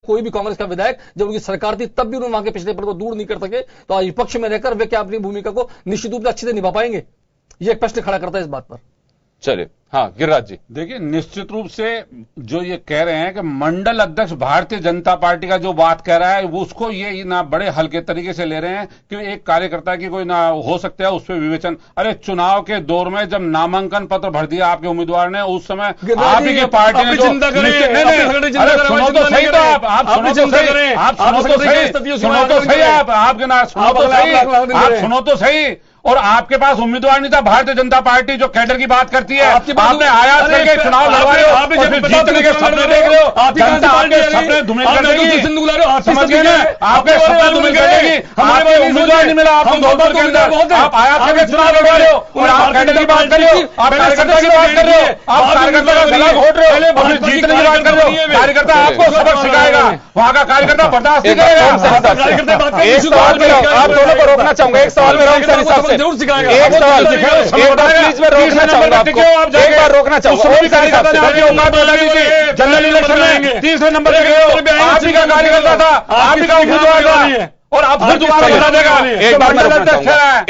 कोई भी कांग्रेस का विधायक जब उनकी सरकार थी तब भी उन्होंने वहां के पिछले पड़ को दूर नहीं कर सके, तो आज विपक्ष में रहकर वे क्या अपनी भूमिका को निश्चित रूप से अच्छे से निभा पाएंगे? ये एक प्रश्न खड़ा करता है इस बात पर। चलिए, हाँ गिरिराज जी। देखिए, निश्चित रूप से जो ये कह रहे हैं कि मंडल अध्यक्ष भारतीय जनता पार्टी का जो बात कह रहा है वो उसको ये ना बड़े हल्के तरीके से ले रहे हैं कि एक कार्यकर्ता की कोई ना हो सकता है उस पर विवेचन। अरे चुनाव के दौर में जब नामांकन पत्र भर दिया आपके उम्मीदवार ने, उस समय आप ही की पार्टी ने चिंता करें, सुनो तो सही, तो आप सुनो तो सही, आप सुनो तो सही, सुनो तो सही, आपके ना सुनो तो सही, आप सुनो तो सही। और आपके पास उम्मीदवार नहीं था, भारतीय जनता पार्टी जो कैडर की बात करती है, आपने आयात करके चुनाव लड़वा रहे हो, जीतने के सपने देख रहे हो, जनता आपके सपने धूमिल कर देगी, समझ गए ना, आपके सपने धूमिल कर देगी। हमारे उम्मीदवार नहीं मिला आपको धौलपुर के अंदर, आप आयात करके चुनाव लड़वा रहे हो और आप कैडर की बात कर रहे हो, आप कार्यकर्ता की बात कर रहे हो, आप कार्यकर्ता का गला घोट रहे हो, जीतने की बात कर रहे हो। कार्यकर्ता आपको सबक सिखाएगा, वहां का कार्यकर्ता बर्दाश्त नहीं करेगा। एक सवाल में आप दोनों को रोकना चाहूंगा, एक सवाल में रहो, जरूर सिखाएगा। एक सवाल प्लीज मैं रोकना चाहूंगा आपको, एक बार रोकना चाहूंगा। जनरल इलेक्शन में तीसरे नंबर पे गए हो, आप ही का कार्यकर्ता था, आप ही का उम्मीदवार था, और आप फिर दोबारा बना देगा।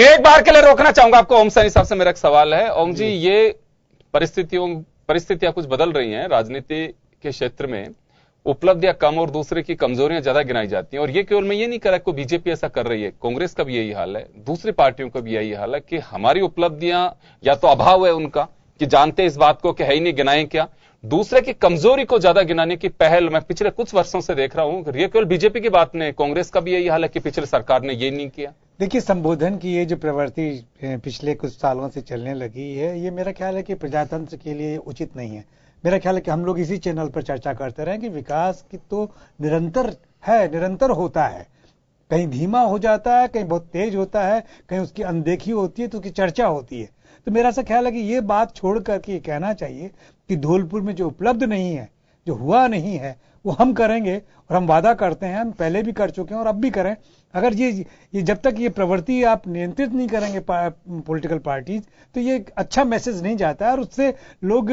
एक बार के लिए रोकना चाहूंगा आपको। ओम सैनी साहब से मेरा एक सवाल है। ओम जी, ये परिस्थितियां कुछ बदल रही हैं राजनीति के क्षेत्र में, उपलब्धियां कम और दूसरे की कमजोरियां ज्यादा गिनाई जाती हैं। और ये केवल मैं ये नहीं कह रहा कि बीजेपी ऐसा कर रही है, कांग्रेस का भी यही हाल है, दूसरी पार्टियों का भी यही हाल है कि हमारी उपलब्धियां या तो अभाव है उनका कि जानते इस बात को कि है ही नहीं, गिनाएं क्या, दूसरे की कमजोरी को ज्यादा गिनाने की पहल मैं पिछले कुछ वर्षों से देख रहा हूं। ये केवल बीजेपी की बात नहीं, कांग्रेस का भी यही हाल है कि पिछले सरकार ने ये नहीं किया। देखिए, संबोधन की ये जो प्रवृत्ति पिछले कुछ सालों से चलने लगी है, ये मेरा ख्याल है कि प्रजातंत्र के लिए उचित नहीं है। मेरा ख्याल है कि हम लोग इसी चैनल पर चर्चा करते रहें कि विकास की तो निरंतर होता है, कहीं धीमा हो जाता है, कहीं बहुत तेज होता है, कहीं उसकी अनदेखी होती है तो उसकी चर्चा होती है। तो मेरा ऐसा ख्याल है कि ये बात छोड़ करके ये कहना चाहिए कि धौलपुर में जो उपलब्ध नहीं है, जो हुआ नहीं है, वो हम करेंगे और हम वादा करते हैं, हम पहले भी कर चुके हैं और अब भी करें। अगर ये जब तक ये प्रवृत्ति आप नियंत्रित नहीं करेंगे पॉलिटिकल पार्टीज, तो ये अच्छा मैसेज नहीं जाता है और उससे लोग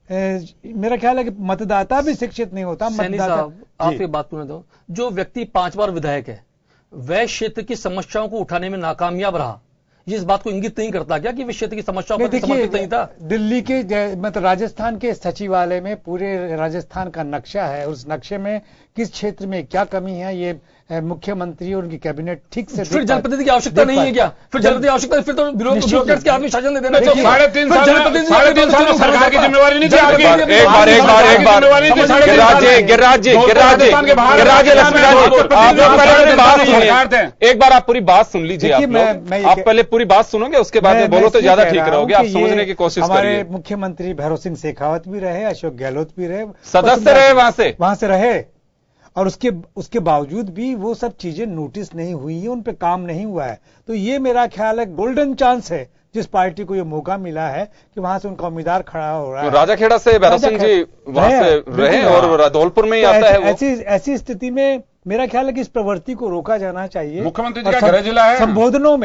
मेरा ख्याल है कि मतदाता भी शिक्षित नहीं होता। सैनी साहब, आप ये बात सुने दो, जो व्यक्ति 5 बार विधायक है वह क्षेत्र की समस्याओं को उठाने में नाकामयाब रहा, ये इस बात को इंगित नहीं करता क्या कि वह क्षेत्र की समस्याओं पर समर्पित नहीं था? दिल्ली के मतलब राजस्थान के सचिवालय में पूरे राजस्थान का नक्शा है, उस नक्शे में किस क्षेत्र में क्या कमी है ये मुख्यमंत्री और उनकी कैबिनेट ठीक से। फिर जनप्रतिनिधि की आवश्यकता नहीं है क्या? फिर जनप्रतिनिधि आवश्यकता, फिर तो ब्यूरोक्रेट्स के हाथ में शासन दे देना चाहिए। 3.5 साल में सरकार की जिम्मेवारी नहीं थी आपकी। एक बार आप पूरी बात सुन लीजिए। आप पहले पूरी बात सुनोगे, उसके बाद में बोलो तो ज्यादा ठीक रहोगे। आप समझने की कोशिश करिए। हमारे मुख्यमंत्री भैरव सिंह शेखावत भी रहे, अशोक गहलोत भी रहे, सदस्य रहे, वहां से रहे, और उसके बावजूद भी वो सब चीजें नोटिस नहीं हुई है, उन पे काम नहीं हुआ है। तो ये मेरा ख्याल है गोल्डन चांस है जिस पार्टी को ये मौका मिला है कि वहां से उनका उम्मीदवार खड़ा हो रहा है। राजाखेड़ा से भैरव सिंह जी वहां से रहे और धौलपुर में ही आता है। ऐसी स्थिति में मेरा ख्याल है कि इस प्रवृत्ति को रोका जाना चाहिए। मुख्यमंत्री जी का गृह जिला है। संबोधनों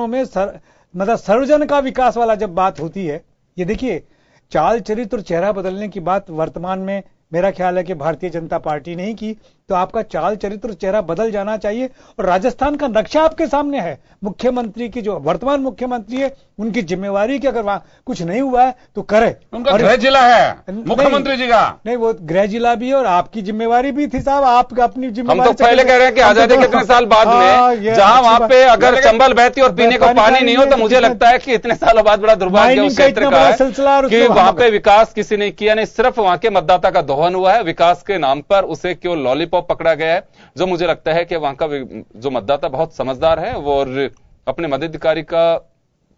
में मतलब सर्वजन का विकास वाला जब बात होती है, ये देखिए चाल चरित्र और चेहरा बदलने की बात वर्तमान में मेरा ख्याल है कि भारतीय जनता पार्टी नहीं की, तो आपका चाल चरित्र चेहरा बदल जाना चाहिए। और राजस्थान का नक्शा आपके सामने है, मुख्यमंत्री की जो वर्तमान मुख्यमंत्री है उनकी जिम्मेवारी की अगर वहां कुछ नहीं हुआ है तो करे। उनका गृह जिला है मुख्यमंत्री जी का, नहीं वो गृह जिला भी है और आपकी जिम्मेवारी भी थी साहब, आप अपनी जिम्मेवारी। हम तो पहले कह रहे हैं कि आजादी के इतने साल बाद में जहां वहां पे अगर चंबल बहती और पीने को पानी नहीं हो, तो मुझे लगता है कि इतने सालों बाद बड़ा दुर्भाग्य उस क्षेत्र का है कि वहां पे विकास किसी ने किया नहीं, सिर्फ वहां के मतदाता का दोहन हुआ है विकास के नाम पर, उसे केवल लॉलीपॉप पकड़ा गया है। जो मुझे लगता है कि वहां का जो मतदाता बहुत समझदार है वो और अपने मताधिकारी का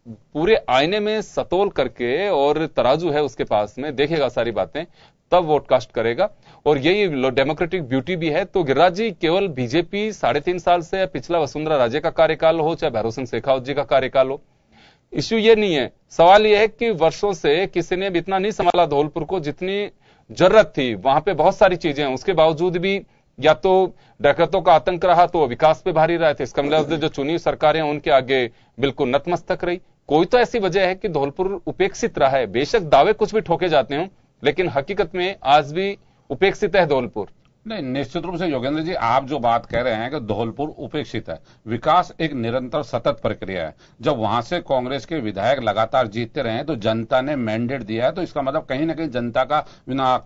पूरे आईने में सतोल करके और तराजू है उसके पास में, देखेगा सारी बातें, तब वोट कास्ट करेगा। और यही डेमोक्रेटिक ब्यूटी भी है। तो गिरिराज जी, केवल बीजेपी 3.5 साल से, पिछला वसुंधरा राजे का कार्यकाल हो चाहे भैरव सिंह शेखावत जी का कार्यकाल हो, इश्यू ये नहीं है। सवाल यह है कि वर्षों से किसी ने भी इतना नहीं संभाला धौलपुर को जितनी जरूरत थी। वहां पे बहुत सारी चीजें हैं, उसके बावजूद भी या तो डकैतों का आतंक रहा तो विकास पे भारी रहे थे। इसका मतलब जो चुनी सरकारें उनके आगे बिल्कुल नतमस्तक रही। कोई तो ऐसी वजह है कि धौलपुर उपेक्षित रहा है। बेशक दावे कुछ भी ठोके जाते हों, लेकिन हकीकत में आज भी उपेक्षित है धौलपुर। नहीं, निश्चित रूप से योगेंद्र जी, आप जो बात कह रहे हैं कि धौलपुर उपेक्षित है, विकास एक निरंतर सतत प्रक्रिया है। जब वहां से कांग्रेस के विधायक लगातार जीतते रहे हैं तो जनता ने मैंडेट दिया है, तो इसका मतलब कहीं ना कहीं जनता का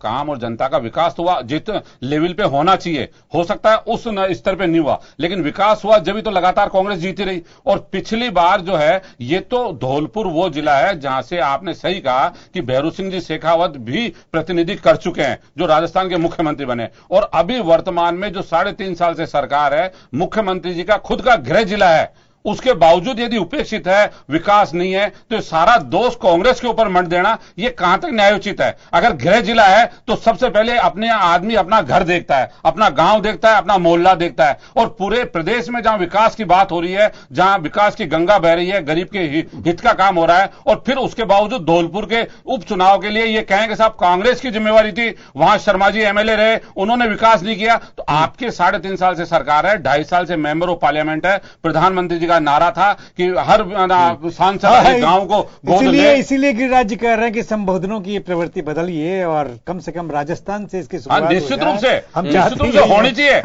काम और जनता का विकास तो हुआ, जित लेवल पे होना चाहिए, हो सकता है उस स्तर पे नहीं हुआ, लेकिन विकास हुआ जब तो लगातार कांग्रेस जीती रही। और पिछली बार जो है, ये तो धौलपुर वो जिला है जहां से आपने सही कहा कि भैरू सिंह जी शेखावत भी प्रतिनिधि कर चुके हैं, जो राजस्थान के मुख्यमंत्री बने। और अभी वर्तमान में जो 3.5 साल से सरकार है, मुख्यमंत्री जी का खुद का गृह जिला है, उसके बावजूद यदि उपेक्षित है, विकास नहीं है, तो सारा दोष कांग्रेस के ऊपर मत देना, यह कहां तक न्यायोचित है। अगर गृह जिला है तो सबसे पहले अपने आदमी अपना घर देखता है, अपना गांव देखता है, अपना मोहल्ला देखता है। और पूरे प्रदेश में जहां विकास की बात हो रही है, जहां विकास की गंगा बह रही है, गरीब के हित का काम हो रहा है, और फिर उसके बावजूद धौलपुर के उपचुनाव के लिए यह कहें कि साहब कांग्रेस की जिम्मेवारी थी, वहां शर्मा जी एमएलए रहे, उन्होंने विकास नहीं किया। तो आपके 3.5 साल से सरकार है, 2.5 साल से मेंबर ऑफ पार्लियामेंट है, प्रधानमंत्री जी का नारा था कि हर सांसद गांव को गोद ले। इसीलिए गिरिराज जी कह रहे हैं कि संबोधनों की प्रवृत्ति बदलिए और कम से कम राजस्थान से इसकी शुरुआत निश्चित रूप से होनी चाहिए।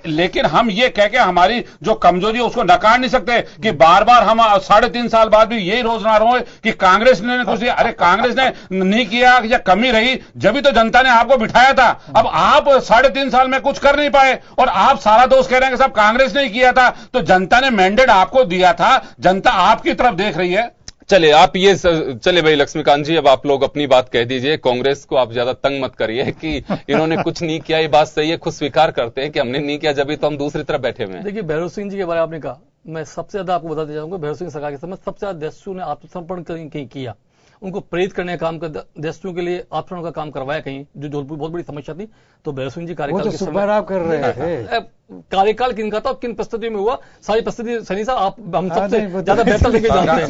लेकिन हम ये कह के हमारी जो कमजोरी है उसको नकार नहीं सकते कि बार बार हम 3.5 साल बाद भी यही रोजना रहे कि कांग्रेस ने कुछ दिया। अरे कांग्रेस ने नहीं किया या कमी रही, जब भी तो जनता ने आपको बिठाया था। अब आप 3.5 साल में कुछ कर नहीं पाए और आप सारा दोष कह रहे हैं कि साहब कांग्रेस ने किया था, तो जनता ने मैंडेट आपको दिया था, जनता आपकी तरफ देख रही है। चले आप ये चले भाई लक्ष्मीकांत जी, अब आप लोग अपनी बात कह दीजिए। कांग्रेस को आप ज्यादा तंग मत करिए कि इन्होंने कुछ नहीं किया, ये बात सही है, खुद स्वीकार करते हैं कि हमने नहीं किया, जब भी तो हम दूसरी तरफ बैठे हुए हैं। देखिए, भैरू सिंह जी के बारे में आपने कहा, मैं सबसे ज्यादा आपको बताते जाऊंगा, भैरू सिंह सरकार के समय सबसे ज्यादा देशों ने आत्मसमर्पण कहीं किया, उनको प्रेरित करने का काम कर, देशों के लिए आत्मसमर्पण का काम करवाया कहीं, जो धौलपुर बहुत बड़ी समस्या थी। तो भैरू सिंह जी कार्यकाल के समय कर रहे थे, कार्यकाल किन का था, किन परिस्थितियों में हुआ, सारी परिस्थिति सनी साहब आप हम सबसे ज्यादा बेहतर देखे जानते हैं,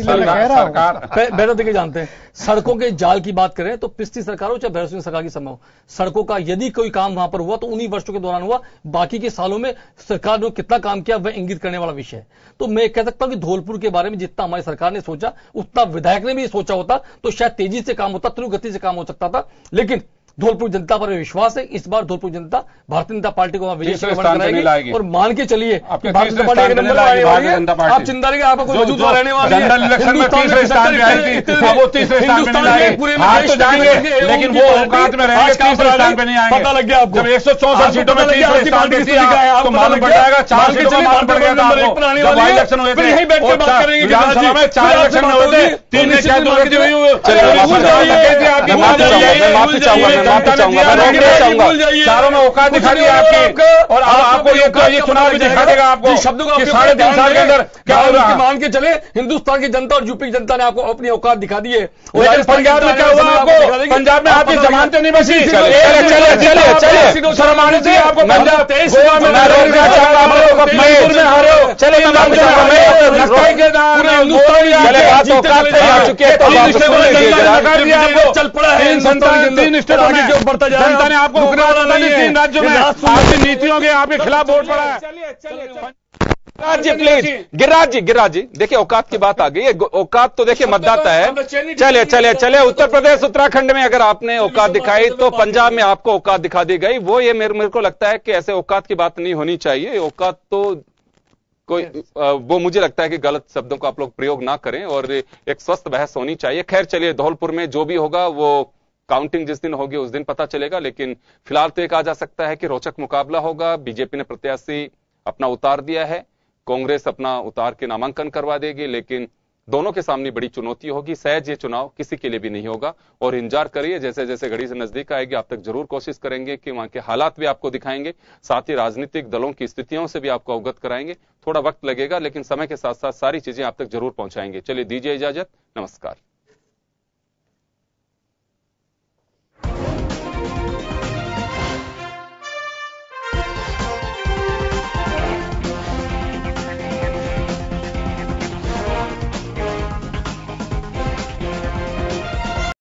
बेहतर देखे जानते हैं। सड़कों के जाल की बात करें तो पिछली सरकार हो चाहे भैरू सिंह सरकार की समय हो, सड़कों का यदि कोई काम वहां पर हुआ तो उन्हीं वर्षों के दौरान हुआ, बाकी के सालों में सरकार ने कितना काम किया वह इंगित करने वाला विषय है। तो मैं कह सकता हूं कि धौलपुर के बारे में जितना हमारी सरकार ने सोचा, उतना विधायक ने भी सोचा होता तो शायद तेजी से काम होता, तीव्र गति से काम हो सकता था। लेकिन धौलपुर जनता पर विश्वास है, इस बार धौलपुर जनता भारतीय जनता पार्टी को विजय कराएगी। और मान के चलिए भारतीय जनता पार्टी का नंबर आने वाली है, आप चिंता रहिए, आपको कोई मौजूदा रहने वाली है। जनरल इलेक्शन में तीसरे स्थान पे आई थी, अब वो तीसरे स्थान पे नहीं आएगी, हार तो जाएंगे लेकिन वो औकात में रहेंगे, तीसरे स्थान पे नहीं आएंगे। पता लग गया आपको, जब 164 सीटों में तीसरे स्थान पे थी तो मालूम पड़ जाएगा, 4 सीटों में मालूम पड़ गया था आपको। जब बाई इलेक्शन हुए थे, यही बैठ के बात करेंगे, विधानसभा में 4 इलेक्शन हुए थे, 3 में क्या माफी चाहूंगा, चारों में औकात दिखा दी आपकी, और अब आपको ये चुनाव भी दिखा देगा आपको शब्दों का 3.5 साल के अंदर क्या हो रहा है। मान के चले हिंदुस्तान की जनता और यूपी की जनता ने आपको अपनी औकात दिखा दी है। लेकिन पंजाब में क्या हुआ आपको, पंजाब में आपकी जमानतें नहीं बची। चलिए शर्म आनी चाहिए आपको। पंजाब गोवा में मणिपुर में हारे हो, चले चल पड़ा है 3 स्टेटों में, जनता ने आपको रुकने वाला नहीं है। 3 राज्यों में आपकी नीतियों के आपके खिलाफ वोट पड़ा है। गिरिराज जी देखिए, औकात की बात आ गई है। औकात तो देखिए मतदाता है। चले उत्तर प्रदेश उत्तराखंड में अगर आपने औकात दिखाई तो पंजाब में आपको औकात दिखा दी गई। वो ये मेरे को लगता है कि ऐसे औकात की बात नहीं होनी चाहिए। औकात तो कोई वो मुझे लगता है कि गलत शब्दों का आप लोग प्रयोग ना करें और एक स्वस्थ बहस होनी चाहिए। खैर चलिए, धौलपुर में जो भी होगा वो काउंटिंग जिस दिन होगी उस दिन पता चलेगा। लेकिन फिलहाल तो एक आ जा सकता है कि रोचक मुकाबला होगा। बीजेपी ने प्रत्याशी अपना उतार दिया है, कांग्रेस अपना उतार के नामांकन करवा देगी, लेकिन दोनों के सामने बड़ी चुनौती होगी। सहज ये चुनाव किसी के लिए भी नहीं होगा और इंतजार करिए, जैसे जैसे घड़ी से नजदीक आएगी आप तक जरूर कोशिश करेंगे कि वहां के हालात भी आपको दिखाएंगे, साथ ही राजनीतिक दलों की स्थितियों से भी आपको अवगत कराएंगे। थोड़ा वक्त लगेगा लेकिन समय के साथ साथ सारी चीजें आप तक जरूर पहुंचाएंगे। चलिए दीजिए इजाजत, नमस्कार।